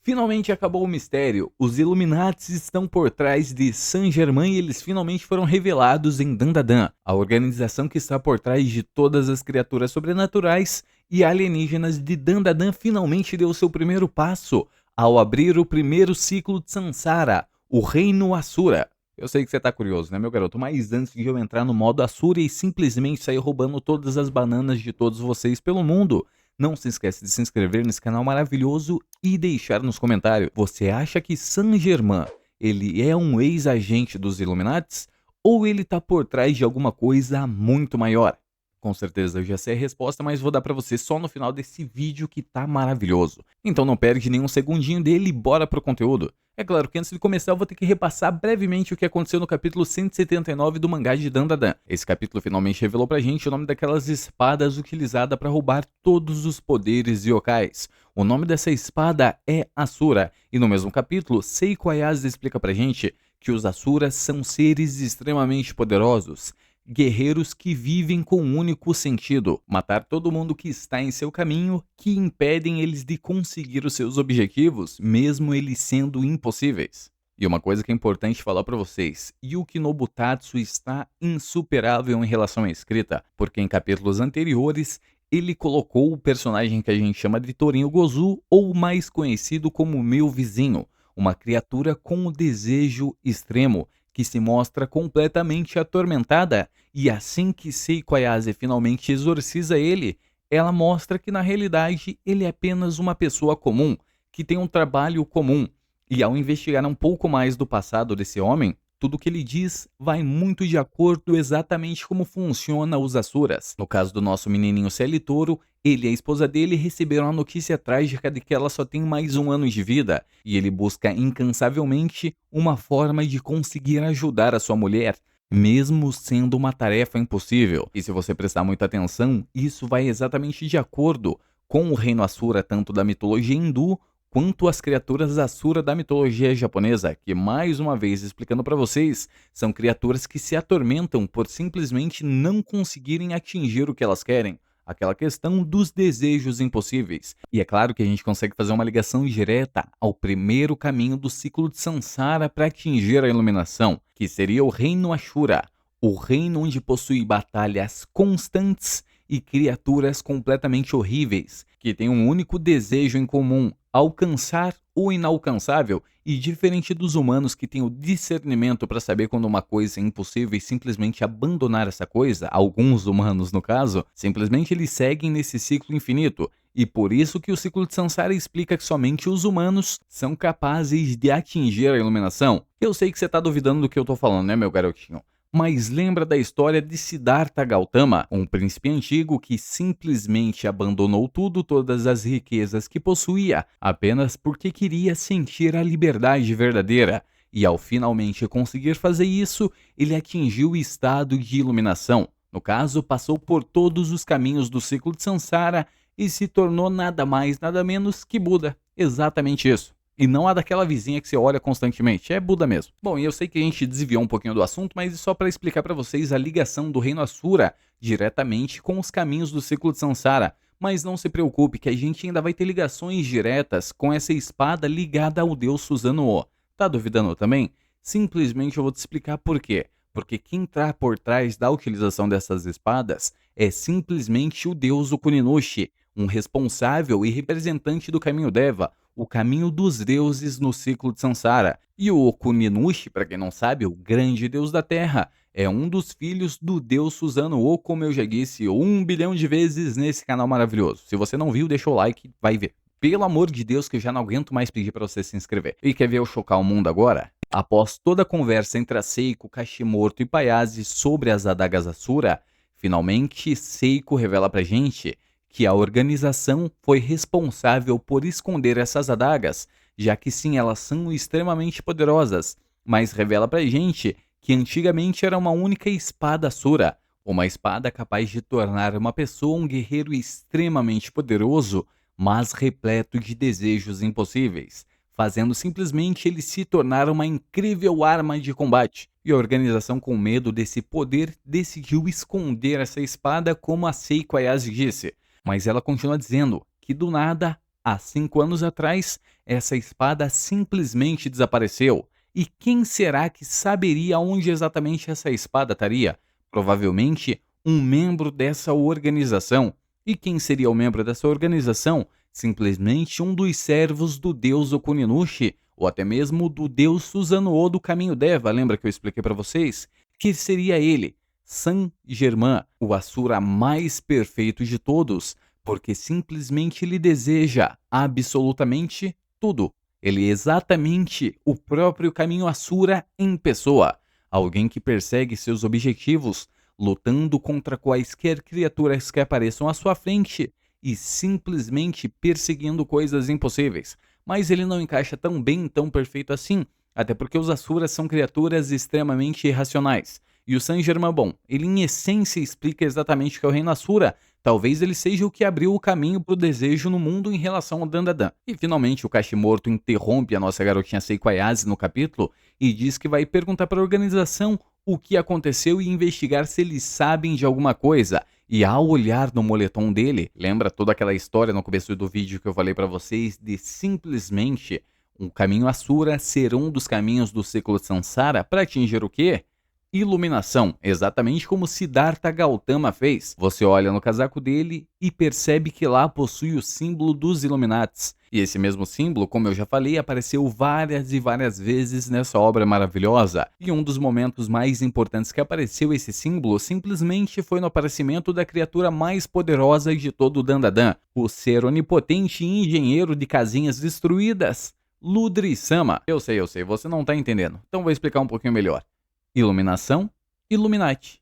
Finalmente acabou o mistério. Os Illuminates estão por trás de Saint-Germain e eles finalmente foram revelados em Dandadan, a organização que está por trás de todas as criaturas sobrenaturais e alienígenas de Dandadan finalmente deu seu primeiro passo ao abrir o primeiro ciclo de Sansara, o Reino Asura. Eu sei que você tá curioso, né, meu garoto? Mas antes de eu entrar no modo Asura e simplesmente sair roubando todas as bananas de todos vocês pelo mundo, não se esquece de se inscrever nesse canal maravilhoso e deixar nos comentários. Você acha que Saint-Germain, ele é um ex-agente dos Illuminates? Ou ele tá por trás de alguma coisa muito maior? Com certeza eu já sei a resposta, mas vou dar pra você só no final desse vídeo que tá maravilhoso. Então não perde nenhum segundinho dele e bora pro conteúdo. É claro que antes de começar eu vou ter que repassar brevemente o que aconteceu no capítulo 179 do mangá de Dandadan. Esse capítulo finalmente revelou pra gente o nome daquelas espadas utilizadas para roubar todos os poderes yokais. O nome dessa espada é Asura, e no mesmo capítulo, Seiko Ayase explica pra gente que os Asuras são seres extremamente poderosos, guerreiros que vivem com um único sentido: matar todo mundo que está em seu caminho, que impedem eles de conseguir os seus objetivos, mesmo eles sendo impossíveis. E uma coisa que é importante falar pra vocês, Yuki Nobutatsu está insuperável em relação à escrita, porque em capítulos anteriores ele colocou o personagem que a gente chama de Torinho Gozu, ou mais conhecido como Meu Vizinho, uma criatura com o desejo extremo, que se mostra completamente atormentada, e assim que Seiko Ayase finalmente exorciza ele, ela mostra que na realidade ele é apenas uma pessoa comum, que tem um trabalho comum, e ao investigar um pouco mais do passado desse homem, tudo o que ele diz vai muito de acordo exatamente como funciona os Asuras. No caso do nosso menininho Ciel Toro, ele e a esposa dele receberam a notícia trágica de que ela só tem mais um ano de vida, e ele busca incansavelmente uma forma de conseguir ajudar a sua mulher, mesmo sendo uma tarefa impossível. E se você prestar muita atenção, isso vai exatamente de acordo com o reino Asura, tanto da mitologia hindu quanto as criaturas Asura da mitologia japonesa, que, mais uma vez explicando para vocês, são criaturas que se atormentam por simplesmente não conseguirem atingir o que elas querem. Aquela questão dos desejos impossíveis. E é claro que a gente consegue fazer uma ligação direta ao primeiro caminho do ciclo de Sansara para atingir a iluminação, que seria o Reino Ashura, o reino onde possui batalhas constantes e criaturas completamente horríveis, que têm um único desejo em comum: alcançar o inalcançável, e diferente dos humanos que têm o discernimento para saber quando uma coisa é impossível e simplesmente abandonar essa coisa, alguns humanos no caso, simplesmente eles seguem nesse ciclo infinito. E por isso que o ciclo de Sansara explica que somente os humanos são capazes de atingir a iluminação. Eu sei que você está duvidando do que eu tô falando, né, meu garotinho? Mas lembra da história de Siddhartha Gautama, um príncipe antigo que simplesmente abandonou tudo, todas as riquezas que possuía, apenas porque queria sentir a liberdade verdadeira. E ao finalmente conseguir fazer isso, ele atingiu o estado de iluminação. No caso, passou por todos os caminhos do ciclo de Sansara e se tornou nada mais, nada menos que Buda. Exatamente isso. E não a daquela vizinha que você olha constantemente, é Buda mesmo. Bom, e eu sei que a gente desviou um pouquinho do assunto, mas só para explicar para vocês a ligação do reino Asura diretamente com os caminhos do ciclo de Sansara. Mas não se preocupe que a gente ainda vai ter ligações diretas com essa espada ligada ao deus Susanoo. Tá duvidando também? Simplesmente eu vou te explicar por quê. Porque quem está por trás da utilização dessas espadas é simplesmente o deus Ukuninushi, um responsável e representante do caminho Deva, o caminho dos deuses no ciclo de Sansara. E o Okuninushi, para quem não sabe, o grande deus da terra, é um dos filhos do deus Susanoo, como eu já disse 1 bilhão de vezes nesse canal maravilhoso. Se você não viu, deixa o like, vai ver. Pelo amor de Deus, que eu já não aguento mais pedir para você se inscrever. E quer ver eu chocar o mundo agora? Após toda a conversa entre a Seiko, Kashimoto e Payase sobre as adagas Asura, finalmente Seiko revela pra gente que a organização foi responsável por esconder essas adagas, já que sim, elas são extremamente poderosas, mas revela pra gente que antigamente era uma única espada Asura, uma espada capaz de tornar uma pessoa um guerreiro extremamente poderoso, mas repleto de desejos impossíveis, fazendo simplesmente ele se tornar uma incrível arma de combate. E a organização, com medo desse poder, decidiu esconder essa espada, como a Seiko Ayase disse. Mas ela continua dizendo que do nada Há 5 anos atrás, essa espada simplesmente desapareceu. E quem será que saberia onde exatamente essa espada estaria? Provavelmente um membro dessa organização. E quem seria o membro dessa organização? Simplesmente um dos servos do deus Okuninushi, ou até mesmo do deus Susanoo do Caminho Deva, lembra que eu expliquei para vocês? Que seria ele, Saint-Germain, o Asura mais perfeito de todos, porque simplesmente ele deseja absolutamente tudo. Ele é exatamente o próprio caminho Asura em pessoa, alguém que persegue seus objetivos, lutando contra quaisquer criaturas que apareçam à sua frente e simplesmente perseguindo coisas impossíveis. Mas ele não encaixa tão bem, tão perfeito assim, até porque os Asuras são criaturas extremamente irracionais. E o Saint-Germain, bom, ele em essência explica exatamente o que é o Reino Asura. Talvez ele seja o que abriu o caminho para o desejo no mundo em relação ao Dandadan. E finalmente o Kashimoto interrompe a nossa garotinha Seiko Ayase no capítulo e diz que vai perguntar para a organização o que aconteceu e investigar se eles sabem de alguma coisa. E ao olhar no moletom dele, lembra toda aquela história no começo do vídeo que eu falei para vocês de simplesmente um caminho Asura ser um dos caminhos do ciclo Sansara para atingir o quê? Iluminação, exatamente como Siddhartha Gautama fez. Você olha no casaco dele e percebe que lá possui o símbolo dos Illuminates. E esse mesmo símbolo, como eu já falei, apareceu várias e várias vezes nessa obra maravilhosa. E um dos momentos mais importantes que apareceu esse símbolo simplesmente foi no aparecimento da criatura mais poderosa de todo o Dandadan, o ser onipotente e engenheiro de casinhas destruídas, Ludri-sama. Eu sei, você não tá entendendo. Então vou explicar um pouquinho melhor. Iluminação, Illuminati.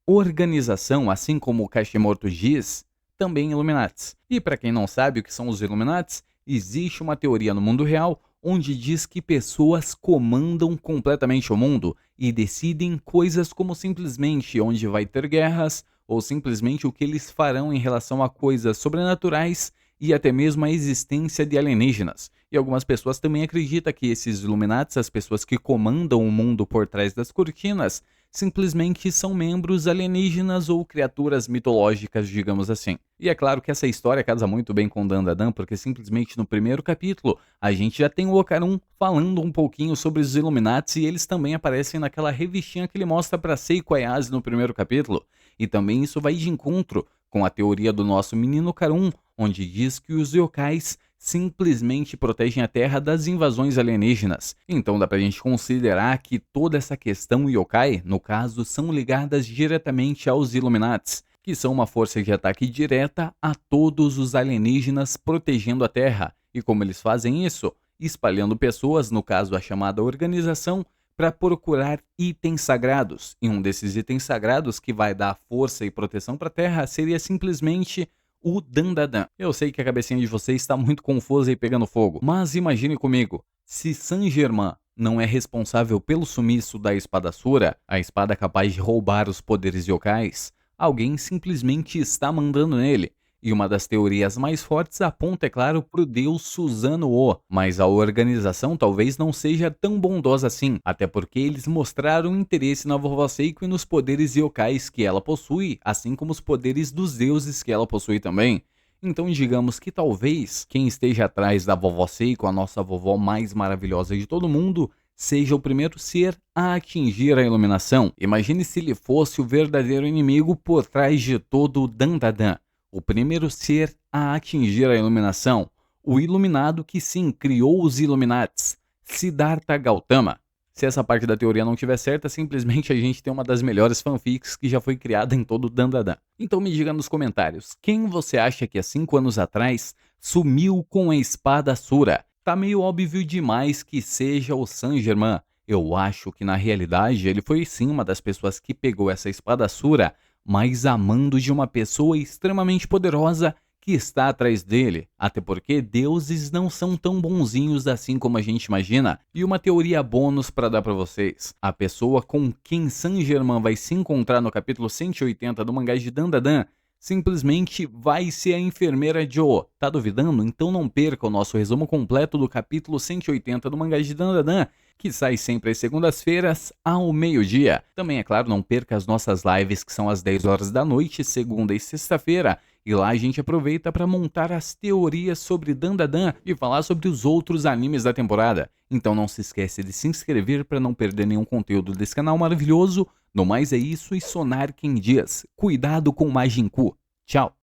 Organização, assim como o Kashimoto diz, também Illuminates. E para quem não sabe o que são os Illuminates, existe uma teoria no mundo real onde diz que pessoas comandam completamente o mundo e decidem coisas como simplesmente onde vai ter guerras ou simplesmente o que eles farão em relação a coisas sobrenaturais e até mesmo a existência de alienígenas. E algumas pessoas também acreditam que esses Illuminates, as pessoas que comandam o mundo por trás das cortinas, simplesmente são membros alienígenas ou criaturas mitológicas, digamos assim. E é claro que essa história casa muito bem com Dandadan, porque simplesmente no primeiro capítulo a gente já tem o Okarun falando um pouquinho sobre os Illuminates e eles também aparecem naquela revistinha que ele mostra para Seiko Ayase no primeiro capítulo. E também isso vai de encontro com a teoria do nosso menino Karun, onde diz que os yokais simplesmente protegem a Terra das invasões alienígenas. Então dá pra gente considerar que toda essa questão yokai, no caso, são ligadas diretamente aos Illuminates, que são uma força de ataque direta a todos os alienígenas protegendo a Terra. E como eles fazem isso? Espalhando pessoas, no caso a chamada organização, para procurar itens sagrados. E um desses itens sagrados que vai dar força e proteção para a Terra seria simplesmente o Dandadan. Eu sei que a cabecinha de vocês está muito confusa e pegando fogo, mas imagine comigo, se Saint-Germain não é responsável pelo sumiço da espada Asura, a espada capaz de roubar os poderes yokais, alguém simplesmente está mandando nele. E uma das teorias mais fortes aponta, é claro, para o deus Susanoo, mas a organização talvez não seja tão bondosa assim, até porque eles mostraram interesse na vovó Seiko e nos poderes yokais que ela possui, assim como os poderes dos deuses que ela possui também. Então digamos que talvez quem esteja atrás da vovó Seiko, a nossa vovó mais maravilhosa de todo mundo, seja o primeiro ser a atingir a iluminação. Imagine se ele fosse o verdadeiro inimigo por trás de todo o Dandadan. O primeiro ser a atingir a iluminação, o iluminado que sim criou os Illuminates, Siddhartha Gautama. Se essa parte da teoria não estiver certa, simplesmente a gente tem uma das melhores fanfics que já foi criada em todo o Dandadan. Então me diga nos comentários, quem você acha que há 5 anos atrás sumiu com a espada Asura? Tá meio óbvio demais que seja o Saint-Germain. Eu acho que na realidade ele foi sim uma das pessoas que pegou essa espada Asura, mas a mando de uma pessoa extremamente poderosa que está atrás dele, até porque deuses não são tão bonzinhos assim como a gente imagina. E uma teoria bônus para dar para vocês, a pessoa com quem Saint-Germain vai se encontrar no capítulo 180 do mangá de Dandadan, simplesmente vai ser a enfermeira Joe. Tá duvidando? Então não perca o nosso resumo completo do capítulo 180 do mangá de Dandadan, que sai sempre às segundas-feiras, ao meio-dia. Também, é claro, não perca as nossas lives, que são às 10 horas da noite, segunda e sexta-feira. E lá a gente aproveita para montar as teorias sobre Dandadan e falar sobre os outros animes da temporada. Então não se esquece de se inscrever para não perder nenhum conteúdo desse canal maravilhoso. No mais é isso e Sonar quem diz. Cuidado com o Majin Buu. Tchau!